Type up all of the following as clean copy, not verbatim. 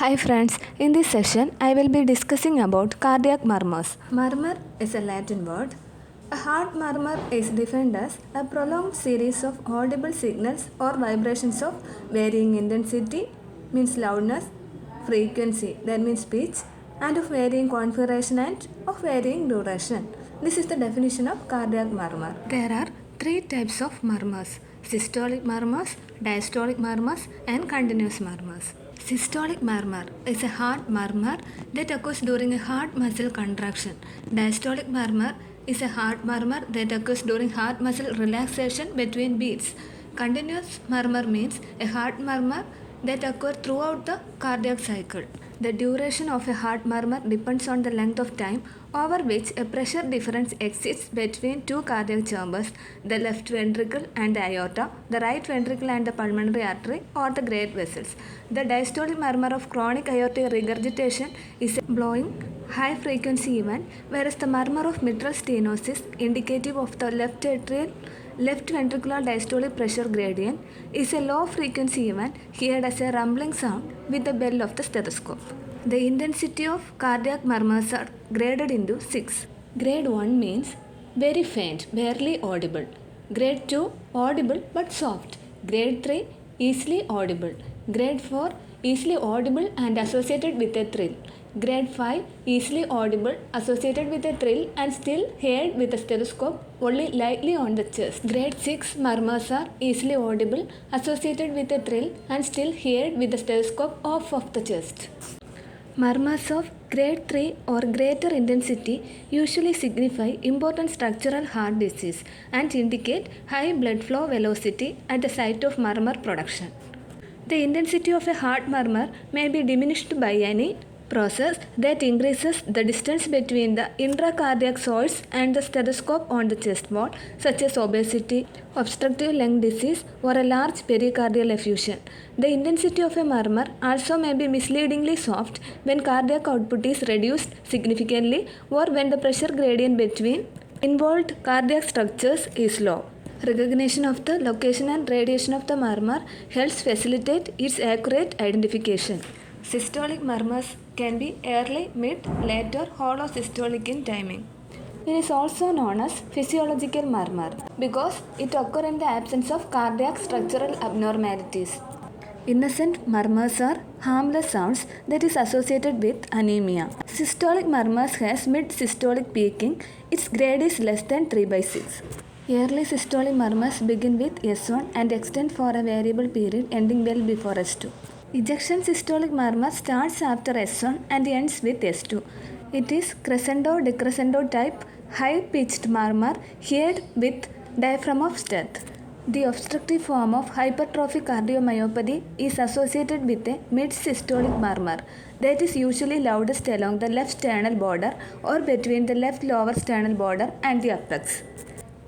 Hi friends, in this session I will be discussing about cardiac murmurs. Murmur is a Latin word. A heart murmur is defined as a prolonged series of audible signals or vibrations of varying intensity, means loudness, frequency, that means pitch, and of varying configuration and of varying duration. This is the definition of cardiac murmur. There are three types of murmurs: systolic murmurs, diastolic murmurs, and continuous murmurs. Systolic murmur is a heart murmur that occurs during a heart muscle contraction. Diastolic murmur is a heart murmur that occurs during heart muscle relaxation between beats. Continuous murmur means a heart murmur that occurs throughout the cardiac cycle. The duration of a heart murmur depends on the length of time over which a pressure difference exists between two cardiac chambers, the left ventricle and the aorta, the right ventricle and the pulmonary artery or the great vessels. The diastolic murmur of chronic aortic regurgitation is a blowing high frequency event, whereas the murmur of mitral stenosis, indicative of the left atrial left ventricular diastolic pressure gradient, is a low frequency event heard as a rumbling sound with the bell of the stethoscope. The intensity of cardiac murmurs are graded into 6. Grade 1 means very faint, barely audible. Grade 2 audible but soft. Grade 3 easily audible. Grade 4 easily audible and associated with a thrill. Grade 5 easily audible, associated with a thrill and still heard with a stethoscope only lightly on the chest. Grade 6 murmurs are easily audible, associated with a thrill and still heard with the stethoscope off of the chest. Murmurs of grade 3 or greater intensity usually signify important structural heart disease and indicate high blood flow velocity at the site of murmur production. The intensity of a heart murmur may be diminished by any process that increases the distance between the intracardiac source and the stethoscope on the chest wall, such as obesity, obstructive lung disease, or a large pericardial effusion. The intensity of a murmur also may be misleadingly soft when cardiac output is reduced significantly or when the pressure gradient between involved cardiac structures is low. Recognition of the location and radiation of the murmur helps facilitate its accurate identification. Systolic murmurs can be early, mid, late or hollow systolic in timing. It is also known as physiological murmur because it occurs in the absence of cardiac structural abnormalities. Innocent murmurs are harmless sounds that is associated with anemia. Systolic murmurs has mid-systolic peaking. Its grade is less than 3/6. Early systolic murmurs begin with S1 and extend for a variable period ending well before S2. Ejection systolic murmur starts after S1 and ends with S2. It is crescendo-decrescendo type high-pitched murmur heard with diaphragm of Steth. The obstructive form of hypertrophic cardiomyopathy is associated with a mid-systolic murmur that is usually loudest along the left sternal border or between the left lower sternal border and the apex.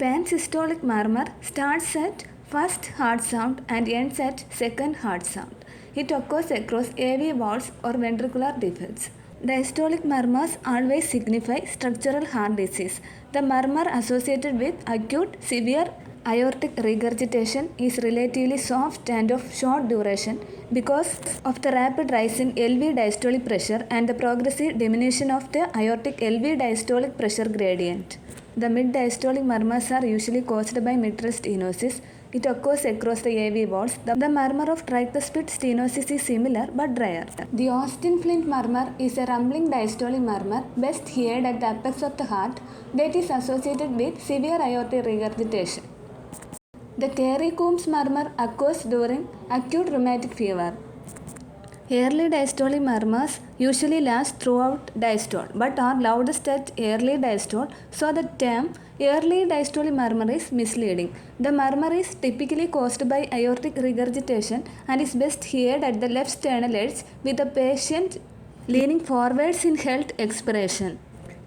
Pansystolic murmur starts at first heart sound and ends at second heart sound. It occurs across AV valves or ventricular defects. Diastolic murmurs always signify structural heart disease. The murmur associated with acute severe aortic regurgitation is relatively soft and of short duration because of the rapid rise in LV diastolic pressure and the progressive diminution of the aortic LV diastolic pressure gradient. The mid-diastolic murmurs are usually caused by mitral stenosis. It occurs across the AV valves. The murmur of tricuspid stenosis is similar but drier. The Austin Flint murmur is a rumbling diastolic murmur best heard at the apex of the heart that is associated with severe aortic regurgitation. The Carey-Coombs murmur occurs during acute rheumatic fever. Early diastolic murmurs usually last throughout diastole but are loudest at early diastole, so the term early diastolic murmur is misleading. The murmur is typically caused by aortic regurgitation and is best heard at the left sternal edge with the patient leaning forwards in held expiration.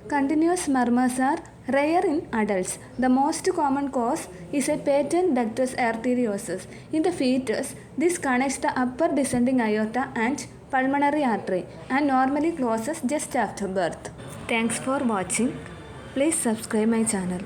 Continuous murmurs are rare in adults. The most common cause is a patent ductus arteriosus. In the fetus, this connects the upper descending aorta and pulmonary artery and normally closes just after birth. Thanks for watching. Please subscribe my channel.